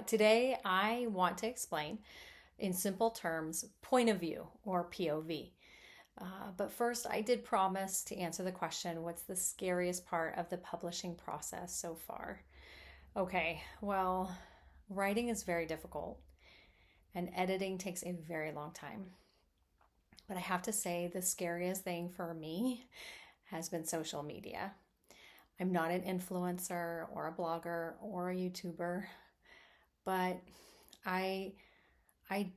Today I want to explain in simple terms point of view or POV. But first, I did promise to answer the question, what's the scariest part of the publishing process so far? Okay, well, writing is very difficult and editing takes a very long time. But I have to say, the scariest thing for me has been social media. I'm not an influencer or a blogger or a YouTuber, but I I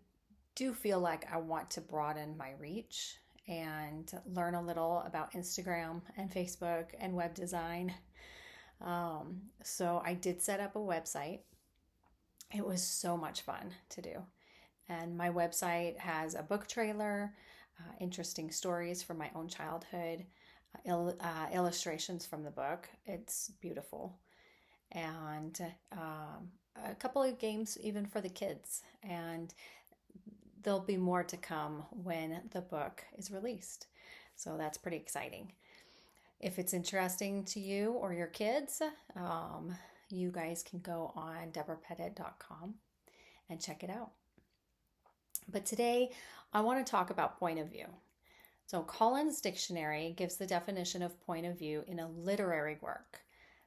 do feel like I want to broaden my reach and learn a little about Instagram and Facebook and web design. So I did set up a website. It was so much fun to do. And my website has a book trailer, interesting stories from my own childhood, illustrations from the book. It's beautiful. And a couple of games even for the kids. And there'll be more to come when the book is released. So that's pretty exciting. If it's interesting to you or your kids, you guys can go on deborahpettit.com and check it out. But today I want to talk about point of view. So Collins Dictionary gives the definition of point of view in a literary work: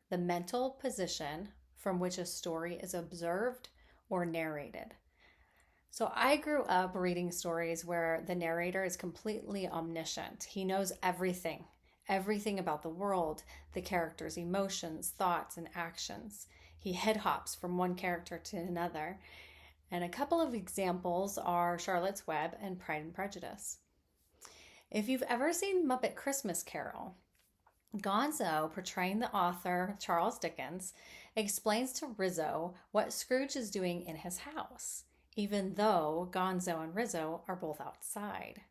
the mental position from which a story is observed or narrated. So I grew up reading stories where the narrator is completely omniscient. He knows everything about the world, the character's emotions, thoughts, and actions. He head hops from one character to another. And a couple of examples are Charlotte's Web and Pride and Prejudice. If you've ever seen Muppet Christmas Carol, Gonzo, portraying the author Charles Dickens, explains to Rizzo what Scrooge is doing in his house, even though Gonzo and Rizzo are both outside.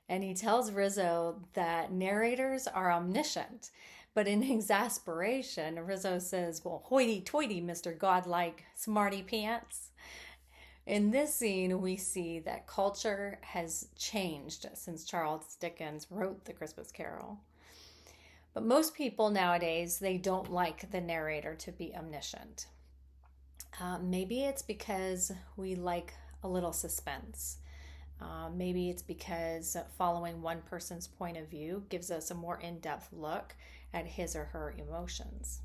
And he tells Rizzo that narrators are omniscient, but in exasperation, Rizzo says, "Well, hoity-toity, Mr. Godlike Smarty Pants." In this scene, we see that culture has changed since Charles Dickens wrote The Christmas Carol. But most people nowadays, they don't like the narrator to be omniscient. Maybe it's because we like a little suspense. Maybe it's because following one person's point of view gives us a more in-depth look at his or her emotions.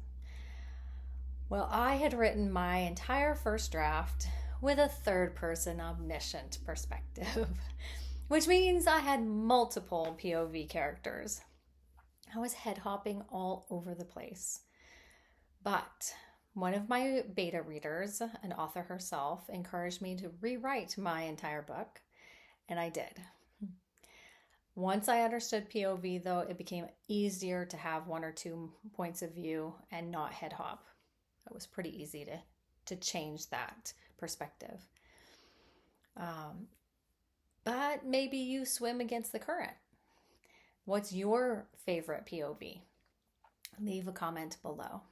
Well, I had written my entire first draft with a third-person omniscient perspective, which means I had multiple POV characters. I was head hopping all over the place. But one of my beta readers, an author herself, encouraged me to rewrite my entire book, and I did. Once I understood POV, though, it became easier to have one or two points of view and not head hop. It was pretty easy to change that perspective. But maybe you swim against the current. What's your favorite POV? Leave a comment below.